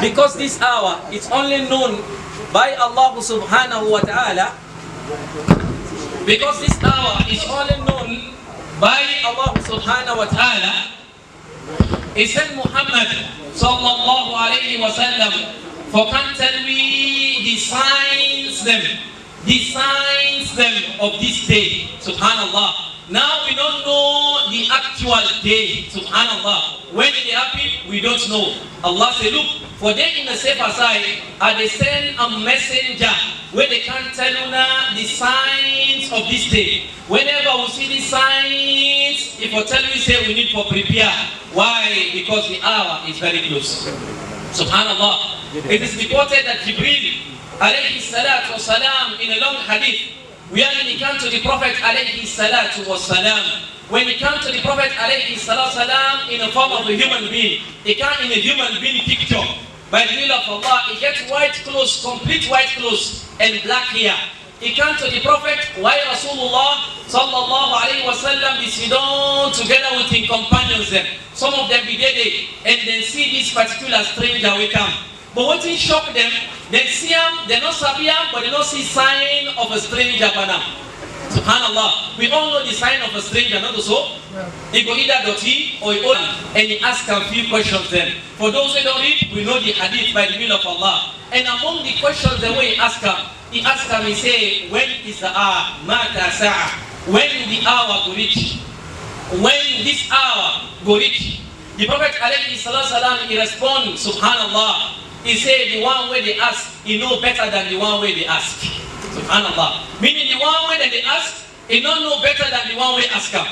Because this hour is only known by Allah subhanahu wa ta'ala. Because this hour is only known by Allah subhanahu wa ta'ala. He said Muhammad sallallahu alayhi wa sallam, for can tell we the signs them of this day. Subhanallah. Now we don't know the actual day. Subhanallah. When it happened, we don't know. Allah said, look, for they in the safer side are they send a messenger where they can tell you now the signs of this day. Whenever we see these signs, if we tell you, say we need to prepare. Why? Because the hour is very close. Subhanallah. It is reported that Jibreel alayhi salatu wasalam in a long hadith, where he came to the Prophet alayhi salatu wasalam, when he came to the Prophet alayhi salatu wasalam in the form of a human being, he came in a human being picture. By the will of Allah, he gets white clothes, complete white clothes, and black hair. He came to the Prophet, while Rasulullah sallallahu alayhi wa sallam be sit down together with his companions them. Some of them be dead, and then see this particular stranger will come. But what will shock them, they see him, they don't see him, but they don't see sign of a stranger by now. Subhanallah. We all know the sign of a stranger, not so? He go either dirty or he old, and he ask a few questions then. For those who don't read, we know the hadith by the will of Allah. And among the questions the way he ask him, he say, when is the hour? Mata sa'a. When the hour go reach? When this hour go reach? The Prophet alayhi salam, he respond, subhanallah. He said the one way they ask, he know better than the one way they ask. Subhanallah. Meaning the one way that they ask, he don't know better than the one way ask him.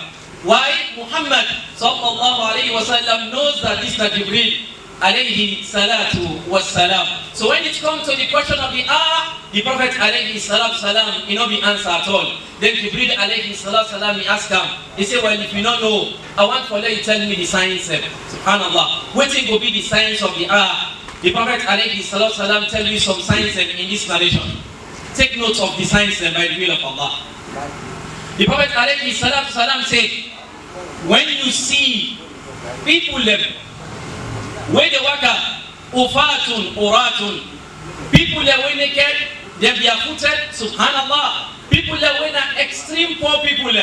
Why? Muhammad sallallahu alayhi wa sallam knows that this is Jibreel alayhi salatu was salam. So when it comes to the question of the hour, the Prophet alayhi salatu salam, he not be answer at all. Then Jibreel alayhi salatu salam, he asked him, he said, well, if you don't know, I want for you to tell me the science. Subhanallah. What will be the science of the hour? The Prophet alayhi salatu salam tell you some science in this narration. Take note of the science by the will of Allah. The Prophet alayhi salatu salam said, when you see people where they work ufatun, uratun, people that were naked, they barefooted, subhanallah. People that were extreme poor people.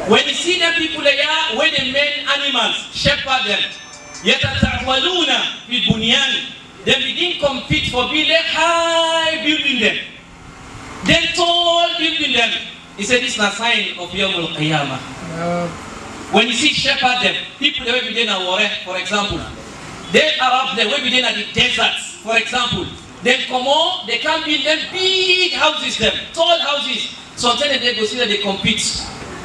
When you see them people there, where they made animals, shepherd them. Yatatawaluna bil bunyan. They begin compete for building high building them. Then tall building them. He said this is a sign of Yawmul Qiyamah. When you see shepherd them, people that will be there in war, for example. They are up there, will be there in the deserts, for example. Then come on, they can build them big houses, them tall houses. Sometimes they go see that they compete.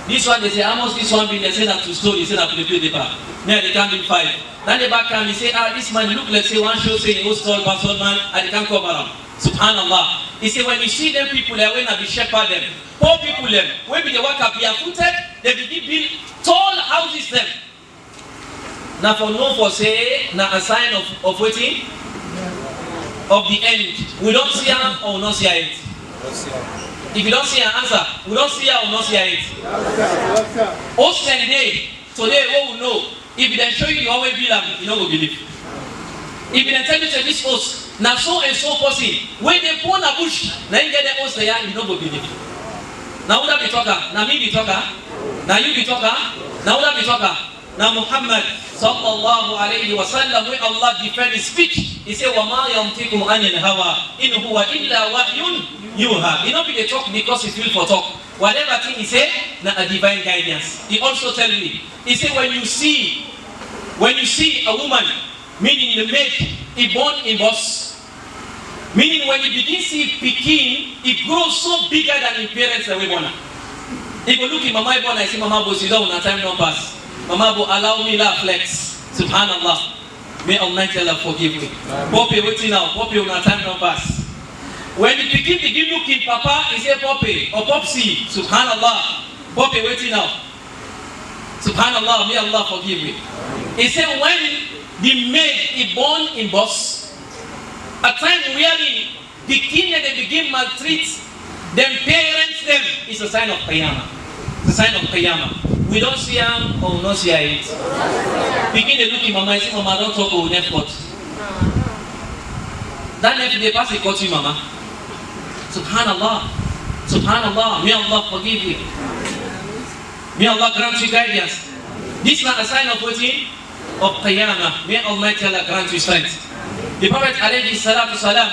This one they say, how much this one build? They say that 2 stories, they say that to build the back. Now they can build 5. Then the back can be say, this man look like say one show say he was tall man, and they can cover him. Subhanallah. He said when you see them people they when be shepherd them, poor people them, when they work up barefooted, they begin build tall houses them. Now for no for say now a sign of waiting of the end. We don't see her or we not see it. If you don't see an answer, we don't see her or not see it. Us today what we know. If they show you the way build, you don't believe. If they tell you to this host, now so and so person, when they put a bush, now you get the host there, you don't believe. Now who that be talker? Now me be talker? Now you be talker? Now who that be talker? Now Muhammad sallallahu alayhi wa sallam, when Allah defend his speech, he said, وَمَا يَمْتِكُمْ عَنِ الْهَوَىٰ إِنْ هُوَ إِلَّا وَحْيٌ يُوحَىٰ. He not be the talk because he feel for talk. Whatever thing he say, na a divine guidance. He also tell me, he said when you see a woman, meaning the maid, he born in boss. Meaning when you begin see Pekin, it grows so bigger than his parents that we born. He go look at Mama born, I say Mama bo sit down, time don't pass. Mama bo allow me la flex. Subhanallah. May Almighty Allah forgive me. Poppy waiting now, Poppy una time don't pass. When the Pekin begin looking Papa, he say Poppy or Popsy. Subhanallah. Poppy waiting now. Subhanallah, may Allah forgive me. He said when the maid is born in boss, a time really the king and they begin maltreat them parents them is a sign of Qiyamah. It's a sign of Qiyamah. We don't see him or not see it. Begin to look at Mama and say, Mama, don't talk about effort. That next day pass it cut you, mama. Subhanallah. Subhanallah. May Allah forgive you. May Allah grant you guidance. This is not a sign of waiting of Qiyamah. May Almighty Allah grant you strength. The Prophet alayhi salatu salam,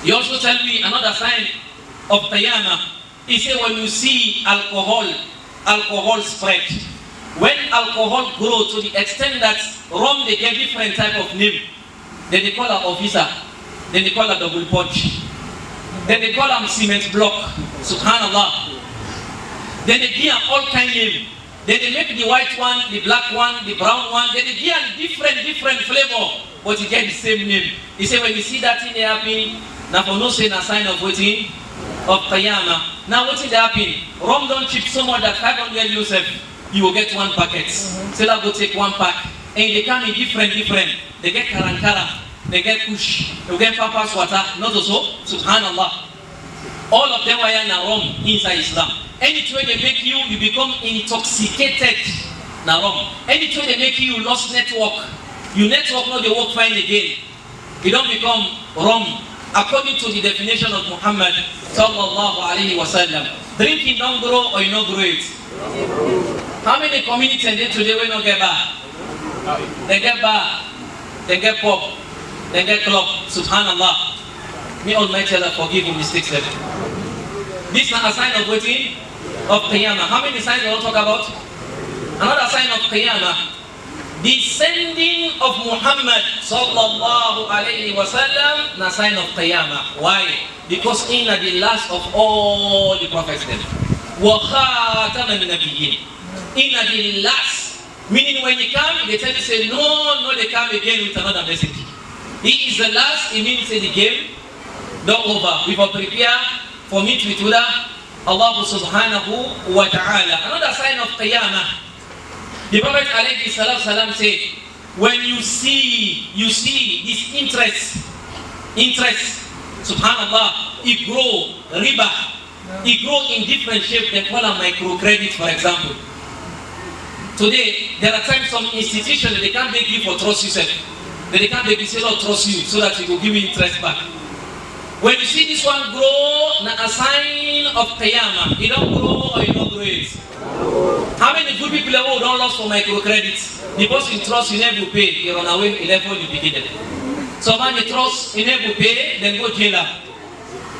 he also tell me another sign of Qiyamah. He said when you see alcohol spread, when alcohol grow to the extent that rum they get different type of name, then they call an officer, then they call a double punch, then they call them cement block, subhanallah. Then they give all kind name. Then they make the white one, the black one, the brown one. Then they give different flavor, but you get the same name. He said when you see that thing happen, now for no saying a sign of waiting of Qiyamah. Now what is happening? Rum don't chip so much that 500 Yosef, you will get one packet. Seller go take one pack. And they come in different. They get karankara, they get kush, they get papa's water, not also, subhanallah. All of them are now rum inside Islam. Anything they make you, you become intoxicated. Now rum. Anything they make you, you lost network. Your network not they work fine again. You don't become rum. According to the definition of Muhammad sallallahu alaihi wasallam, drinking don't grow or you not grow it. How many communities today will not get bar? They get bar, they get pub, they get club. Subhanallah. May Almighty Allah forgive you mistakes. This is not a sign of waiting of Qiyamah. How many signs we will talk about? Another sign of Qiyamah. The sending of Muhammad sallallahu alayhi wa sallam na sign of Qiyamah. Why? Because he is the last of all the prophets then. Wa khatama min nabiyyin. He is the last. Meaning when he come, they tell you say no, they come again with another message. He is the last. It means the game not over. We will prepare for meet with Allah subhanahu wa ta'ala. Another sign of Qiyamah. The Prophet alayhi salam said, when you see this interest, subhanallah, it grow, riba, it grow in different shapes. They call them microcredit, for example. Today, there are times some institutions that they can't beg you for trust yourself. They can't beg you say, "Lord, trust you," so that it will give you interest back. When you see this one grow, na a sign of Qiyamah. You don't grow or you don't grow it. How many good people who don't lost for microcredits? The person trust you never pay, you run away, 11 you begin. So man you trust you never pay, then go jail.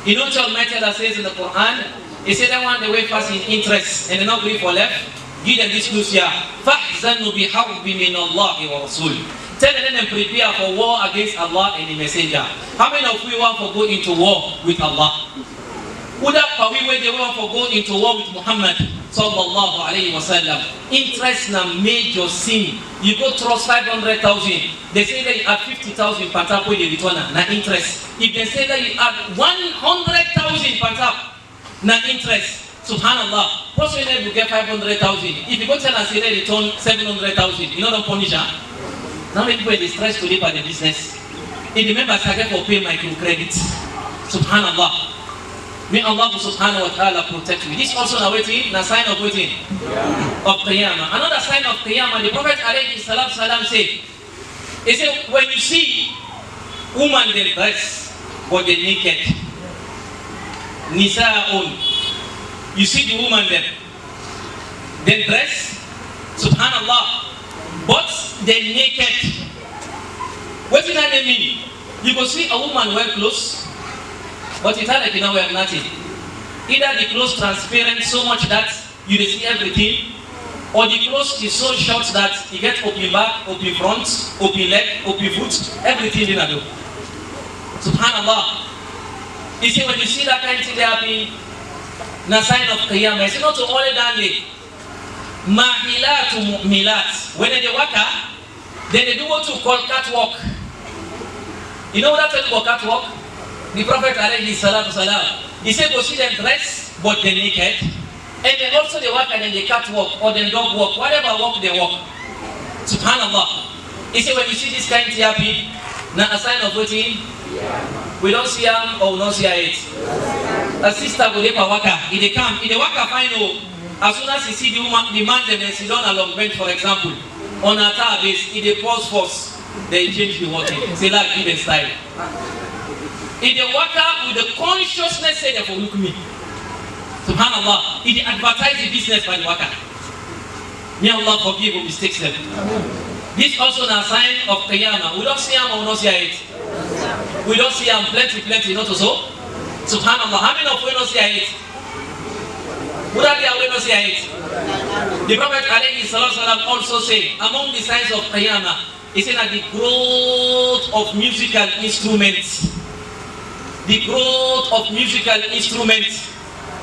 You know what Almighty Allah says in the Quran? He said they want the way fast in interest and they not agree for left. Give them this news here. فَحْزَنُوا بِحَرْبٍ مِّنَ اللَّهِ وَرَسُولِهِ. Tell them prepare for war against Allah and the Messenger. How many of you want to go into war with Allah? Would that we wait the want to go into war with Muhammad sallallahu alayhi wa sallam? Interest na major sin. You go trust 500,000. They say that you add 50,000 pantap with the return na interest. If they say that you add 100,000 pantap na interest, subhanallah. Person will get 500,000. If you go tell and say they return 700,000, you know don't punish her. Now people are stressed to live by the business. If the members are for pay microcredit, subhanallah. May Allah subhanahu wa ta'ala protect you. This also a waiting, a sign of waiting of Qiyamah. Another sign of Qiyamah, the Prophet alayhi salam said, he said, when you see woman they dress but they naked, nisa'un, you see the woman then dress, subhanallah, but they naked. What does that mean? You go see a woman wear clothes, but it's not like you know wear nothing. Either the clothes transparent so much that you see everything, or the clothes is so short that you get open back, open front, open leg, open foot, everything in a do. Subhanallah. You see when you see that kind of thing happening, na sign of Qiyamah. It's not only that day. Mahilatu mu'milat. When they work, then they do what you call catwalk. You know what that's called catwalk? The Prophet alayhi salatu salam, he said go see them dress, but they're naked. And then also they walk and then they catwalk or then dog walk, whatever walk they walk. Subhanallah. He said when you see this kind of happy, now a sign of waiting, we don't see him or we don't see it. A sister go there for waka, if they come, if they waka final. As soon as you see the woman, the man then sit down along bench, for example, on a tar base, if they pause first, they change the water. Say like even style. If they work out with the consciousness say they for look me. Subhanallah. If they advertise the business by the worker. May Allah forgive who mistakes them. This also is a sign of Qiyamah. We don't see them or we don't see it. We don't see them plenty, not so. Subhanallah. How many of we don't see it? Would that be we don't see it? The Prophet ﷺ also said, among the signs of Qiyamah, he said that the growth of musical instruments,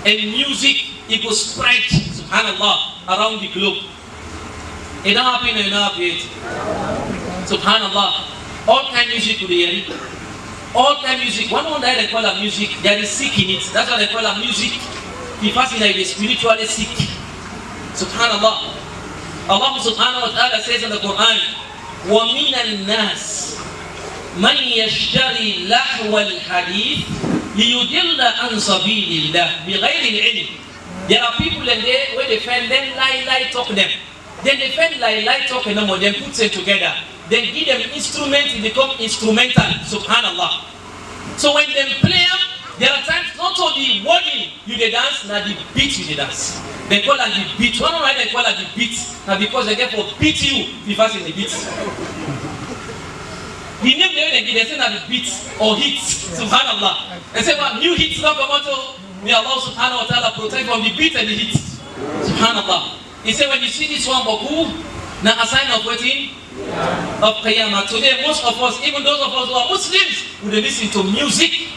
and music, it will spread, subhanallah, around the globe. It don't happen enough yet. Subhanallah. All kind of music to the hearing. All kind of music. One that they call it music, there is sick in it. That's why they call it music. The person that is spiritually sick. Subhanallah. Allah subhanahu wa ta'ala says in the Quran, وَمِنَ النَّاسِ مَنْ يَشْتَرِي لَحْوَ الْحَدِيثِ لِيُدِلَّ عَنْ سَبِيلِ اللَّهِ بِغَيْرِ الْعِلْمِ. There are people in there where they find them lie talk them. Then they find lie talk them or then put them together. Then give them instruments, it become instrumental. Subhanallah. So when they play them, there are times not only wording you they dance, now the beat you they dance. They call it the beat. One right they call it the beat. Now because they get for beat you, be fast in the beat. The name they say that the beat or hits. Subhanallah. They say what new hits not come out. May Allah subhanahu wa ta'ala protect from the beat and the hits. Subhanallah. He said when you see this one Baku, now a sign of waiting of Qiyamah. Today most of us, even those of us who are Muslims, would listen to music.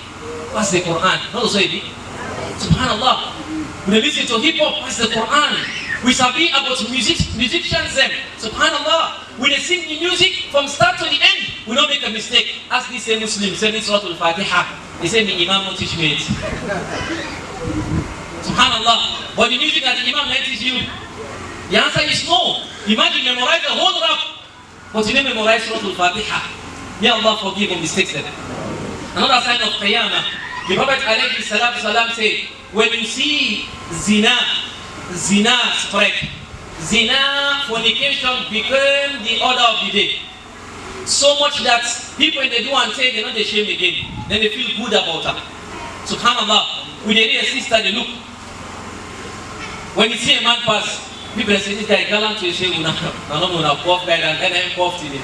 What's the Quran? Not also it. Subhanallah. We listen to hip hop. What's the Quran? We sabi about musicians them. Subhanallah. We sing the music from start to the end. We don't make a mistake. Ask this same Muslim, say this Surah Al-Fatiha. They say the Imam won't teach me it. Subhanallah. But the music that the Imam may teach you. The answer is no. Imagine memorize the whole rap, but you didn't memorize Surah Al-Fatiha. May Allah forgive and mistakes them. Another sign of Qiyamah, the Prophet alayhi salatu salam said, when you see Zina spread, Zina, fornication became the order of the day. So much that people when they do and say they're not ashamed again, then they feel good about her. Subhanallah, when they hear a sister, they look. When you see a man pass, people say this guy gallant to say, "Una, no, poor guy and then poor today."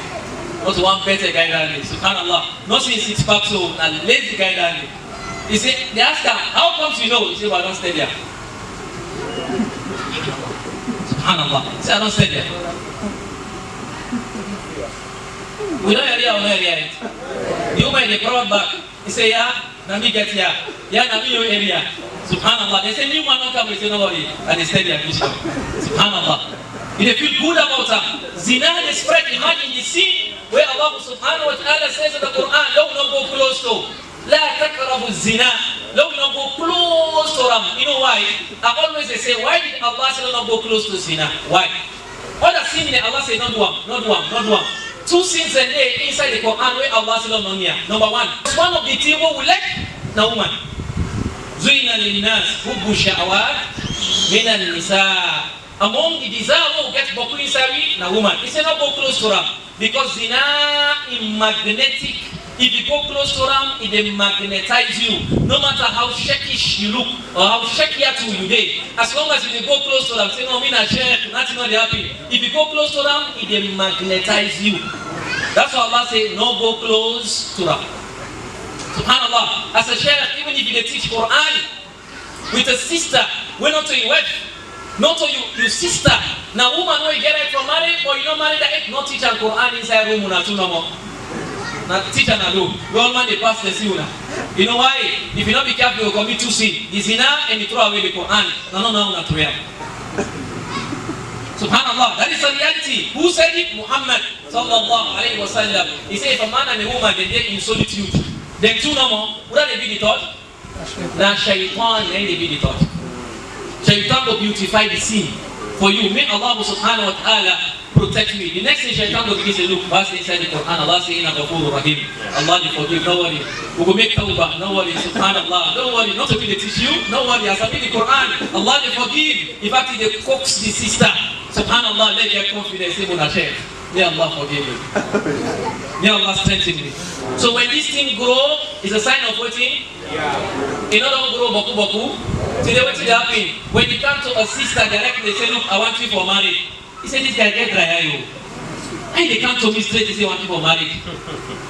Not one better guy than me. Subhanallah. Not saying 6 packs, so a lazy guy than me. He said, they ask her, how comes you know? He said, well, I don't stay there. Subhanallah. He said, I don't stay there. We don't area or no area. You might be brought back. He said, yeah, now me get here. Yeah, now me your area. Subhanallah. They say, new man don't come. He said, nobody. And they stay there. Subhanallah. They feel good about her. Zina is spread. Imagine the scene where Allah subhanahu wa ta'ala says in the Quran, don't go close to. La takrabu zina. Don't go close to them. You know why? I always say, why did Allah say don't go close to zina? Why? Other sin that Allah said, not do them. Two sins and they inside the Quran where Allah said don't near. Number one. It's one of the things we like na woman. Zina linnas hubbu sha'awat min an-nisa. Among the desire who get boku inside na woman. He said not go close to them. Because zina is magnetic. If you go close to them, it will magnetize you. No matter how shakish you look or how shakiatu you dey. As long as you go close to them, say no, me na shake, nothing not happy. If you go close to them, it will magnetize you. That's why Allah say no go close to them. Subhanallah. As a sheikh, even if you teach Quran with a sister, we're not to your wife. Not to your sister. Now woman will get it from marriage or you don't marry that not teach and Quran inside room una two no more. Now teacher na do. You all man they pass the sin. You know why? If you not be careful, you will commit two sins. The zina and you throw away the Quran. No una to real. Subhanallah. That is the reality. Who said it? Muhammad sallallahu alayhi wa sallam. He said if a man and a woman they in solitude, then two no more. Would that be the thought? Now shaitan then they be the thought. Shaitan will beautify the scene for you. May Allah subhanahu wa ta'ala protect me. The next thing Shaitan will begin to look, verse inside the Quran, Allah saying, Ghafurur Rahim. Allah will forgive, no worry. We will make tawbah, no worry. Subhanallah, don't worry. Not to be the teach you, no worry. As I read the Quran, Allah will forgive. In fact, they coax the sister. Subhanallah, let your confidence in Munasheh. May Allah forgive you. May Allah strengthen me. So when this thing grow, it's a sign of waiting. It don't grow boku boku. Today what is happening? When you come to a sister directly, they say, look, I want you for marriage. He said, this guy get dry you. And they come to me straight, they say, I want you for marriage.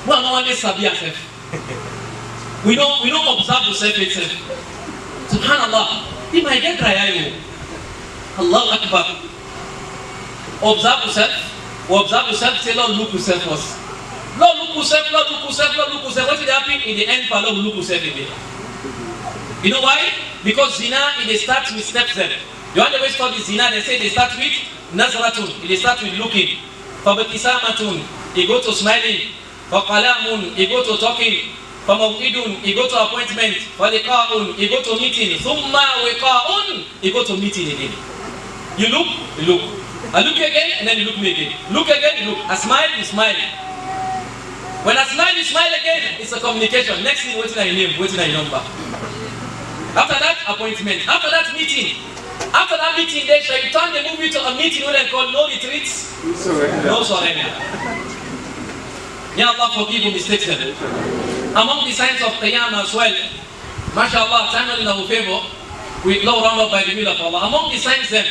Well, no one is sabi yourself. We don't observe yourself itself. Subhanallah. He might get dry you. Allahu Akbar. Observe yourself. Observe yourself. Say, Lord, look yourself first. Lord, look yourself. Lord, look yourself. Lord, look yourself. What will happen in the end? Lord, look yourself again. You know why? Because Zina, it starts with steps there. You want to always study Zina, they say they start with Nazratun. They start with looking. Fabatisamatun, he go to smiling. Faqalamun, he go to talking. Famawidun, he go to appointment. Faliqa'un, he go to meeting. Thumma wiqa'un, he go to meeting again. You look, you look. I look again, and then you look me again. Look again, you look. I smile, you smile. When I smile, you smile again. It's a communication. Next thing, waiting on your name, waiting on your number. After that, appointment. After that, meeting. After that meeting, they shaitan, they move you to a meeting where they call no retreats, no surrender. May Allah forgive you mistakes then. Among the signs of Qiyamah as well, mashallah, time in our favor, we low round up by the will of Allah. Among the signs then,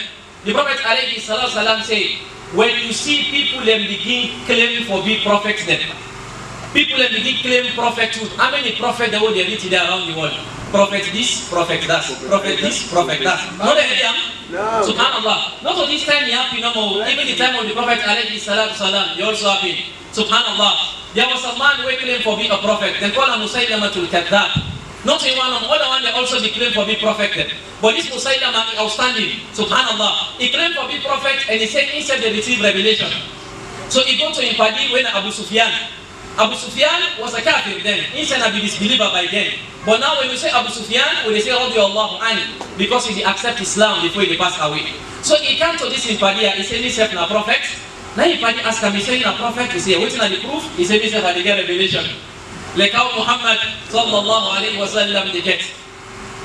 the Prophet alayhi salam say, when you see people then begin claiming for being prophets then, people then begin claiming prophethood. How many prophets there were there around the world? Prophet this, prophet that, prophet this, prophet that. Not the idea. No. Subhanallah. Not at this time you happy no more. Even the time of the Prophet alayhi salam, you also happy. Subhanallah. There was a man who claimed for being a prophet. They call him Musaylamatul Kadhab. Not in one of them, other one they also declared for being prophet. But this Musaylama is outstanding. Subhanallah. He claimed for being prophet and he said inside they received revelation. So he go to him party when Abu Sufyan. Abu Sufyan was a kafir then. He said be disbeliever by then. But now when you say Abu Sufyan, when they say Allahu anhu, because he accept Islam before he pass away. So he came to this Impadia, he said himself na prophet. Now Impadia asked him, he said na prophet, he said, waiting on the proof, he said himself had to get revelation. Like how Muhammad sallallahu alayhi wa sallam they get.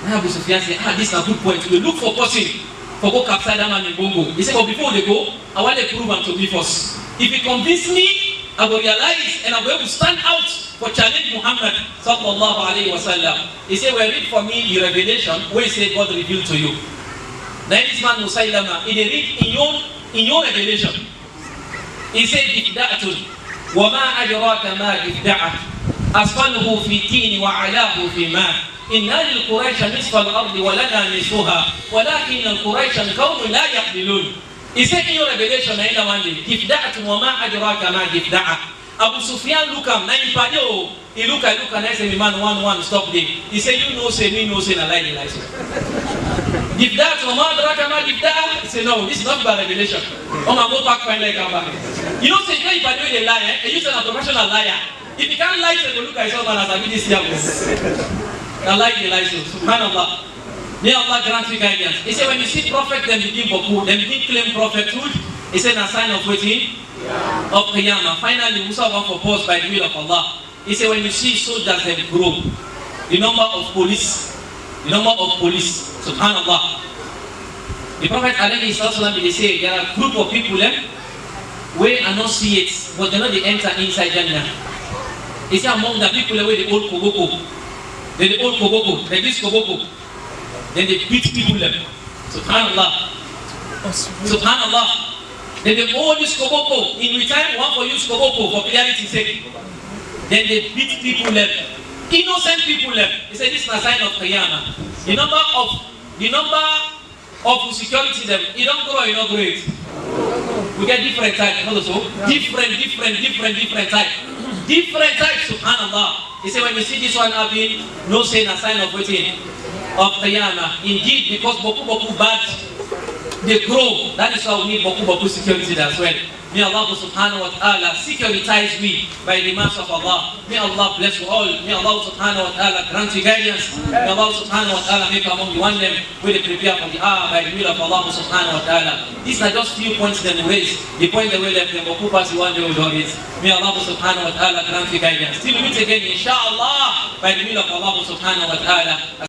Now Abu Sufyan said, this is a good point. We look for person for go capture that man in Bongo. He said, but before they go, I want to prove him to me first. If he convince me, I will realize and I will able to stand out for challenge Muhammad sallallahu alayhi wa sallam. He said, well, read for me the revelation where he said God revealed to you. Then this man Musaylama, he read in your revelation. He said, Ifda'atun, wa ma adraka ma ifda'at, asfaluhu fi tini wa alahu fi ma. Inna lil Quraysh nisfa al-ardi wa lana nisfuha, walakin al-Quraysh qawmun la yaqbilun. He said in your revelation, one day, Ifda'atun wa ma adraka ma ifda'at. Abu Sufyan look am, na Impadio, he look and I say, man, one, stop there. He said, you know, say, me, no, say, na lie, lie. If that, Mama Draka, if that, he said, no, this is not by revelation. Oh, my go back, finally come back. You know, say, if I do a liar, and you say, a professional liar. If you can't lie, say, look at yourself, man, as I do this here. I like the lies, subhanallah. May Allah grant you guidance. He said, when you see prophet, then begin boku, then begin claim prophethood. He said, a sign of waiting. Of Qiyamah. Finally, Musa went for pause by the will of Allah. He said, when you see soldiers that grow, the number of police, subhanallah. The Prophet alayhi sallam, they say, there are a group of people where I don't see it, but they know they enter inside Jannah. He said, among the people where the old Kogoko, like this Kogoko, then they beat people subhanallah. Subhanallah. Then they all use koboko. In return, one for use koboko for clarity's sake. Then they beat people innocent people He said this is a sign of Qiyamah. The number of security it don't grow, it don't grow it. We get different types also. Different types. Different types, subhanallah. He said when you see this one happening, no saying a sign of waiting of Qiyamah. Indeed, because boku bad, they grow. That is why we need boku security as well. May Allah subhanahu wa ta'ala securitize we by the mercy of Allah. May Allah bless you all. May Allah subhanahu wa ta'ala grant you guidance. May Allah subhanahu wa ta'ala make among you one them where they prepare for the hour by the will of Allah subhanahu wa ta'ala. These are just few points that we raise. The point that we left them, boku pass one day we do it. May Allah subhanahu wa ta'ala grant you guidance. Till we meet again, inshallah, by the will of Allah subhanahu wa ta'ala.